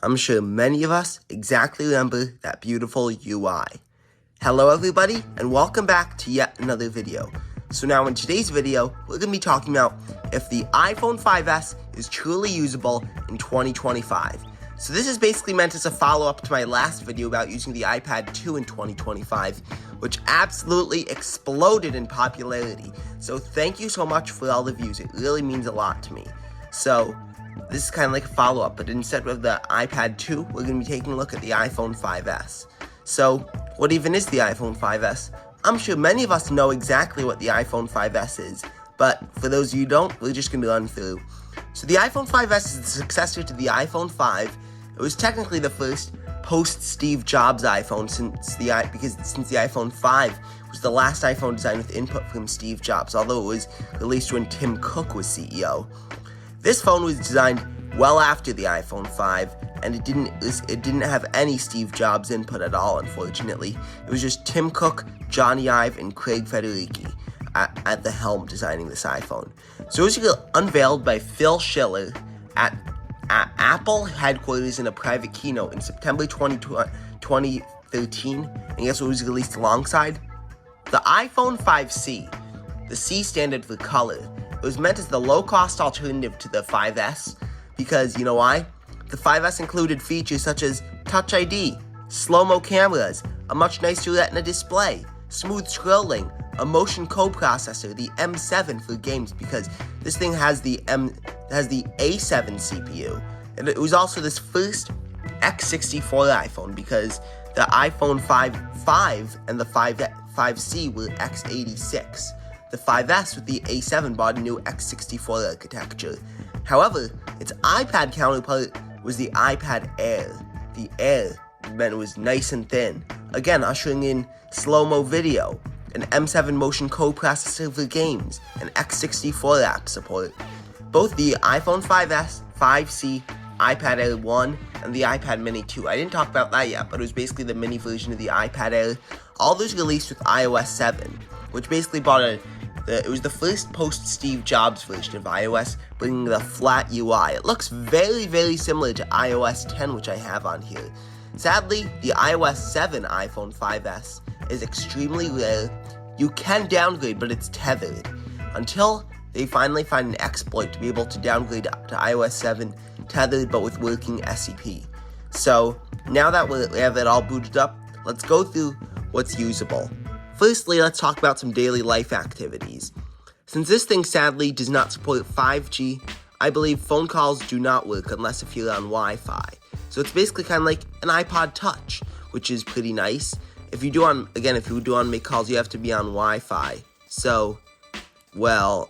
I'm sure many of us exactly remember that beautiful UI. Hello everybody, and welcome back to yet another video. So now in today's video, we're going to be talking about if the iPhone 5S is truly usable in 2025. So this is basically meant as a follow-up to my last video about using the iPad 2 in 2025, which absolutely exploded in popularity. So thank you so much for all the views, it really means a lot to me. So this is kind of like a follow-up, but instead of the iPad 2, we're going to be taking a look at the iPhone 5S. So, what even is the iPhone 5S? I'm sure many of us know exactly what the iPhone 5S is, but for those of you who don't, we're just going to run through. So the iPhone 5S is the successor to the iPhone 5. It was technically the first post-Steve Jobs iPhone since the iPhone 5 was the last iPhone designed with input from Steve Jobs, although it was released when Tim Cook was CEO. This phone was designed well after the iPhone 5, and it didn't have any Steve Jobs input at all, unfortunately. It was just Tim Cook, Johnny Ive, and Craig Federighi at the helm designing this iPhone. So it was unveiled by Phil Schiller at Apple headquarters in a private keynote in September 2013, and guess what was released alongside? The iPhone 5C, the C standard for color. It was meant as the low-cost alternative to the 5S, because, you know why? The 5S included features such as Touch ID, slow-mo cameras, a much nicer Retina display, smooth scrolling, a motion coprocessor, the M7 for games, because this thing has the A7 CPU, and it was also this first x64 iPhone, because the iPhone 5 and the 5C were x86. The 5S with the A7 brought a new x64 architecture. However, its iPad counterpart was the iPad Air. The Air meant it was nice and thin, again ushering in slow-mo video, an M7 motion coprocessor for games, and x64 app support. Both the iPhone 5S, 5C, iPad Air 1, and the iPad Mini 2. I didn't talk about that yet, but it was basically the mini version of the iPad Air. All those released with iOS 7, which basically brought it was the first post-Steve Jobs version of iOS, bringing the flat UI. It looks very, very similar to iOS 10, which I have on here. Sadly, the iOS 7 iPhone 5S is extremely rare. You can downgrade, but it's tethered. Until they finally find an exploit to be able to downgrade to iOS 7 tethered, but with working SEP. So, now that we have it all booted up, let's go through what's usable. Firstly, let's talk about some daily life activities. Since this thing sadly does not support 5G, I believe phone calls do not work unless if you're on Wi-Fi. So it's basically kind of like an iPod Touch, which is pretty nice. If you do make calls, you have to be on Wi-Fi. So, well,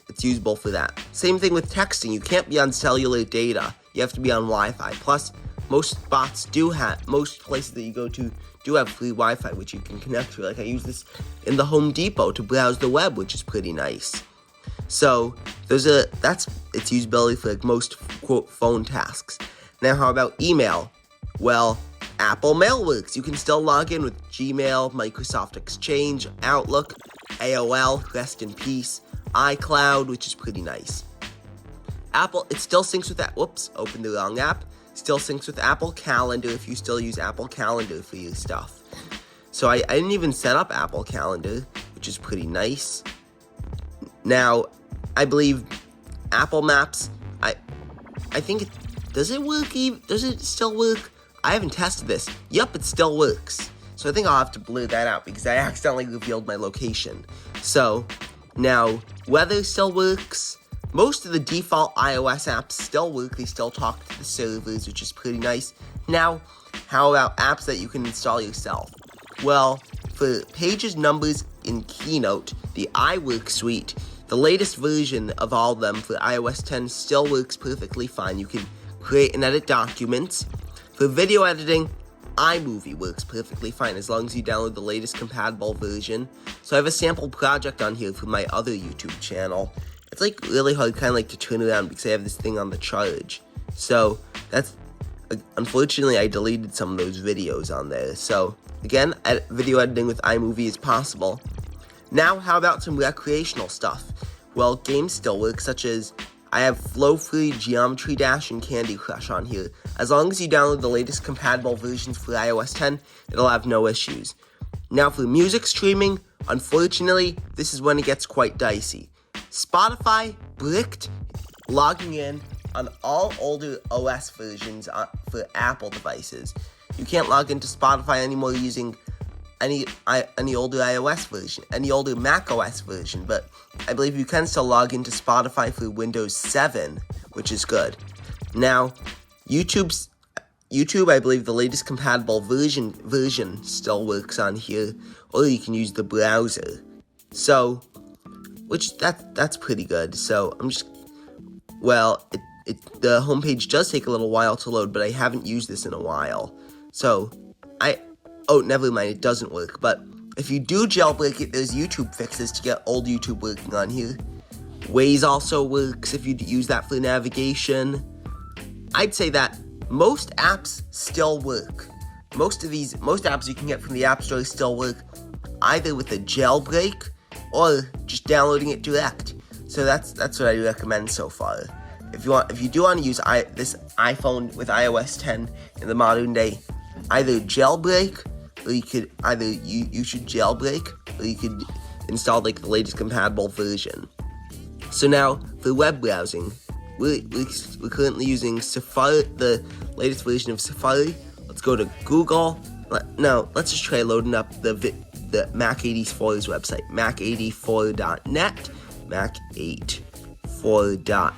it's usable for that. Same thing with texting. You can't be on cellular data. You have to be on Wi-Fi. Plus, most places that you go to do have free Wi-Fi, which you can connect to. Like, I use this in the Home Depot to browse the web, which is pretty nice. So, that's its usability for like most, quote, phone tasks. Now, how about email? Well, Apple Mail works. You can still log in with Gmail, Microsoft Exchange, Outlook, AOL, rest in peace, iCloud, which is pretty nice. It still syncs with that, opened the wrong app. Still syncs with Apple Calendar if you still use Apple Calendar for your stuff. So I didn't even set up Apple Calendar, which is pretty nice. Now, I believe Apple Maps, I think does it work? Does it still work? I haven't tested this. Yup, it still works. So I think I'll have to blur that out because I accidentally revealed my location. So, now, weather still works. Most of the default iOS apps still work, they still talk to the servers, which is pretty nice. Now, how about apps that you can install yourself? Well, for Pages, Numbers, and Keynote, the iWork suite, the latest version of all of them for iOS 10 still works perfectly fine. You can create and edit documents. For video editing, iMovie works perfectly fine as long as you download the latest compatible version. So I have a sample project on here for my other YouTube channel. It's like really hard kind of like to turn around because I have this thing on the charge. So unfortunately I deleted some of those videos on there. So again, video editing with iMovie is possible. Now how about some recreational stuff? Well, games still work, such as I have Flow-Free, Geometry Dash, and Candy Crush on here. As long as you download the latest compatible versions for iOS 10, it'll have no issues. Now for music streaming, unfortunately, this is when it gets quite dicey. Spotify bricked logging in on all older OS versions for Apple devices. You can't log into Spotify anymore using any older iOS version, any older macOS version, but I believe you can still log into Spotify for Windows 7, which is good. Now, YouTube, I believe the latest compatible version still works on here, or you can use the browser. So, that's pretty good. So, the homepage does take a little while to load, but I haven't used this in a while. So, never mind, it doesn't work. But if you do jailbreak it, there's YouTube fixes to get old YouTube working on here. Waze also works if you use that for navigation. I'd say that most apps still work. Most apps you can get from the App Store still work either with a jailbreak or just downloading it direct. So that's what I recommend so far. If you do want to use this iPhone with iOS 10 in the modern day, either jailbreak, or you should jailbreak, or you could install like the latest compatible version. So now for web browsing, we're currently using Safari, the latest version of Safari. Let's go to Google. Now let's just try loading up the Mac84's website, mac84.net, mac84.net.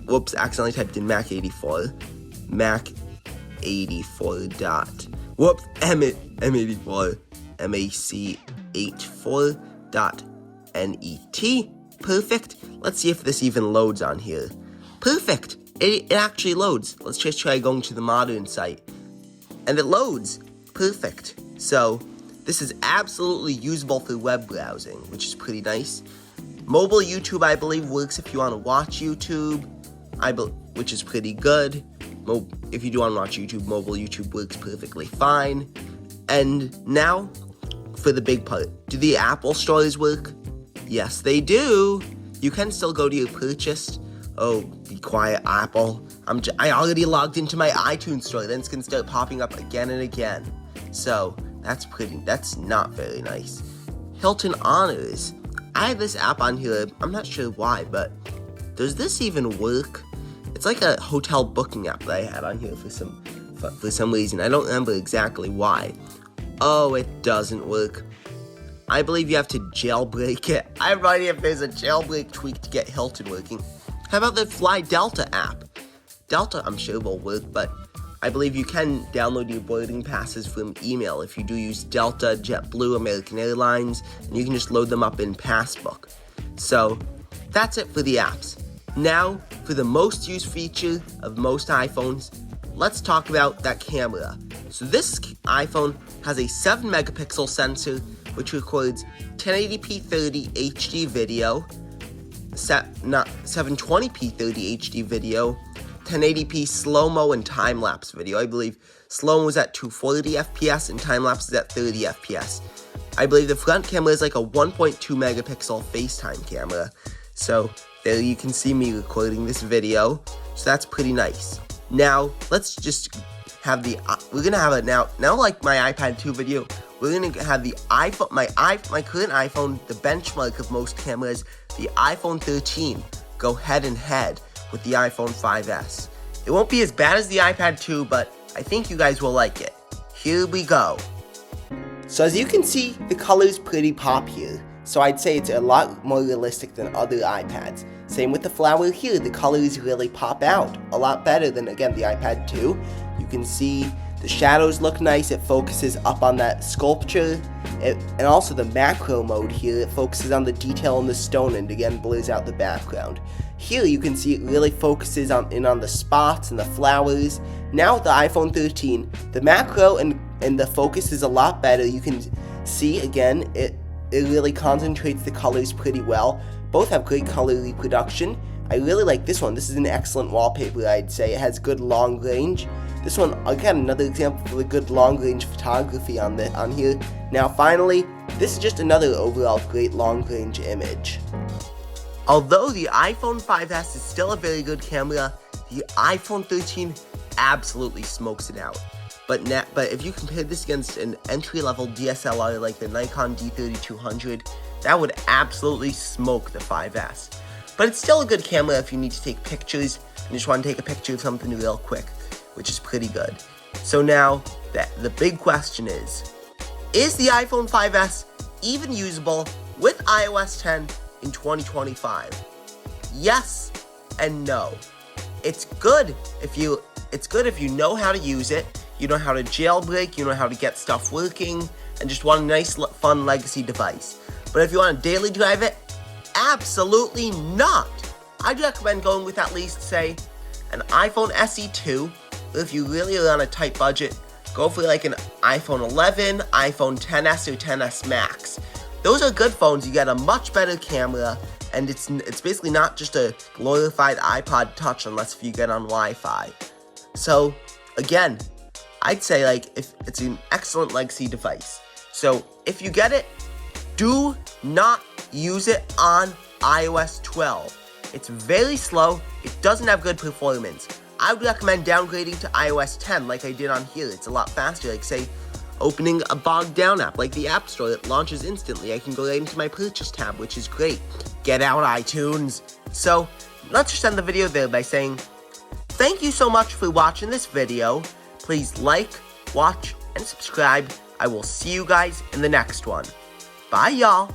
Whoops, accidentally typed in Mac84. M84, mac84.net. Perfect. Let's see if this even loads on here. Perfect. It actually loads. Let's just try going to the modern site. And it loads. Perfect. So, this is absolutely usable for web browsing, which is pretty nice. Mobile YouTube, I believe, works if you want to watch YouTube, which is pretty good. If you do want to watch YouTube, mobile YouTube works perfectly fine. And now, for the big part. Do the Apple stores work? Yes, they do. You can still go to your purchased. Oh, be quiet, Apple. I already logged into my iTunes store. Then it's going to start popping up again and again. So, that's not very nice. Hilton Honors. I have this app on here. I'm not sure why, but does this even work? It's like a hotel booking app that I had on here for some reason. I don't remember exactly why. Oh, it doesn't work. I believe you have to jailbreak it. I have no idea if there's a jailbreak tweak to get Hilton working. How about the Fly Delta app? Delta, I'm sure, will work, but I believe you can download your boarding passes from email if you do use Delta, JetBlue, American Airlines, and you can just load them up in Passbook. So, that's it for the apps. Now, for the most used feature of most iPhones, let's talk about that camera. So this iPhone has a 7 megapixel sensor, which records 1080p 30 HD video, 720p 30 HD video, 1080p slow-mo and time-lapse video. I believe slow-mo is at 240 FPS and time-lapse is at 30 FPS. I believe the front camera is like a 1.2 megapixel FaceTime camera. So there you can see me recording this video. So that's pretty nice. Now, let's just have we're gonna have now like my iPad 2 video, we're gonna have the iPhone, my current iPhone, the benchmark of most cameras, the iPhone 13, go head and head with the iPhone 5S. It won't be as bad as the iPad 2, but I think you guys will like it. Here we go. So as you can see, the color's pretty pop here. So I'd say it's a lot more realistic than other iPads. Same with the flower here, the colors really pop out a lot better than, again, the iPad 2. You can see the shadows look nice, it focuses up on that sculpture, and also the macro mode here, it focuses on the detail in the stone and again blurs out the background. Here you can see it really focuses on the spots and the flowers. Now with the iPhone 13, the macro and the focus is a lot better. You can see, again, it really concentrates the colors pretty well. Both have great color reproduction. I really like this one. This is an excellent wallpaper, I'd say. It has good long range. This one, again, another example for the good long range photography on here. Now finally, this is just another overall great long range image. Although the iPhone 5S is still a very good camera, the iPhone 13 absolutely smokes it out. But if you compare this against an entry-level DSLR like the Nikon D3200, that would absolutely smoke the 5S. But it's still a good camera if you need to take pictures and just want to take a picture of something real quick, which is pretty good. So now, the big question is the iPhone 5S even usable with iOS 10 in 2025? Yes and no. It's good if you know how to use it, you know how to jailbreak, you know how to get stuff working, and just want a nice, fun legacy device. But if you want to daily drive it, absolutely not. I'd recommend going with at least, say, an iPhone SE 2, or if you really are on a tight budget, go for like an iPhone 11, iPhone XS or XS Max. Those are good phones. You get a much better camera, and it's basically not just a glorified iPod Touch unless you get on Wi-Fi. So, again, I'd say like if it's an excellent legacy device. So, if you get it, do not use it on iOS 12. It's very slow. It doesn't have good performance. I would recommend downgrading to iOS 10 like I did on here. It's a lot faster, like say, opening a bogged down app like the App Store that launches instantly. I can go right into my purchase tab, which is great. Get out iTunes. So, let's just end the video there by saying, thank you so much for watching this video. Please like, watch, and subscribe. I will see you guys in the next one. Bye, y'all.